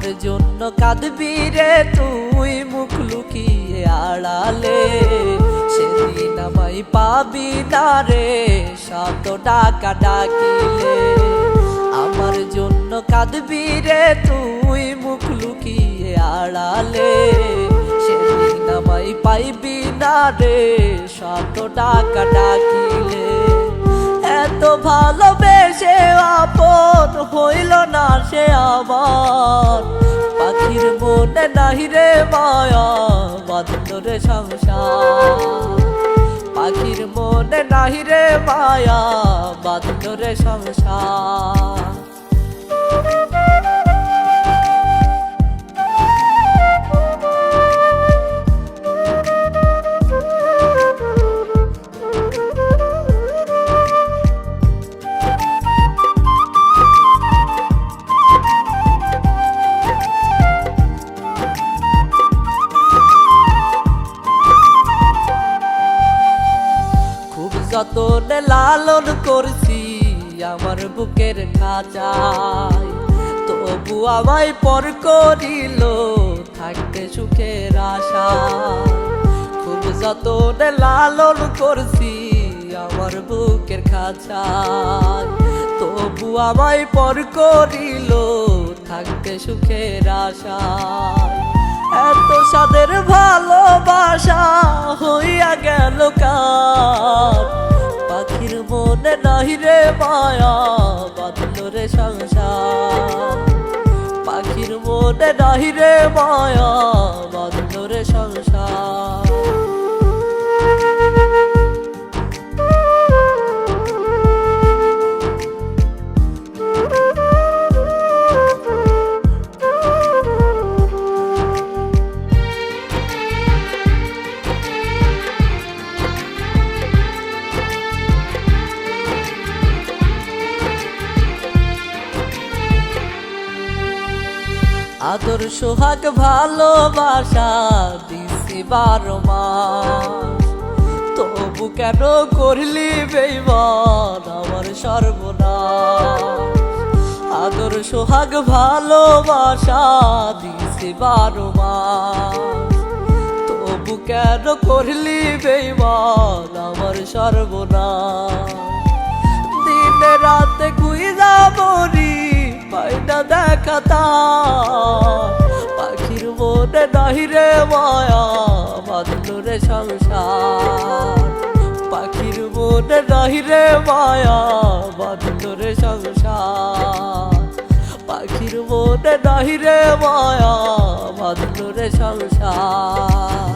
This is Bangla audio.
আমার জন্য কাঁদবি রে তুই মুখ লুকিয়ে আড়ালে, সেদিন আমায় পাবি না রে শত ডাকা ডাকিলে। আমার জন্য কাঁদবি রে তুই মুখ লুকিয়ে আড়ালে, সেদিন আমায় পাইবি না রে শত ডাকা ডাকিলে। এত ভালোবেসে আপন হইল না সে আমার, পাখির মনে নাহি রে মায়া বাঁধল রে সংসার। পাখির মনে নাহি রে মায়া বাঁধল রে সংসার। যতনে লালন করছি আমার বুকের খাঁচায়, তবু আমায় পর করিল থাকতে সুখের আশা। খুব যতনে লালন করছি আমার বুকের খাঁচায়, তবু আমায় পর করিল থাকতে সুখের আশা। এত সাদের ভালোবাসা হইয়া গেল কার, পাখির মনে নাহি রে মায়া বাঁধল রে সংসার। পাখির মনে নাহি রে মায়া বাঁধল রে সংসার। আদর সোহাগ ভালোবাসা দিছি 12 মাস, তবু কেন করলি বেঈমান আমার সর্বনাশ। আদর সোহাগ ভালোবাসা দিছি 12 মাস, তবু কেন করলি বেঈমান আমার সর্বনাশ। দিনে রাতে খুঁজা মরি পাই না দেখা তার, পাখির মনে নাহি রে মায়া বাঁধল রে সংসার। পাখির মনে নাহি রে মায়া বাঁধল রে সংসার। পাখির মনে নাহি রে মায়া বাঁধল রে সংসার।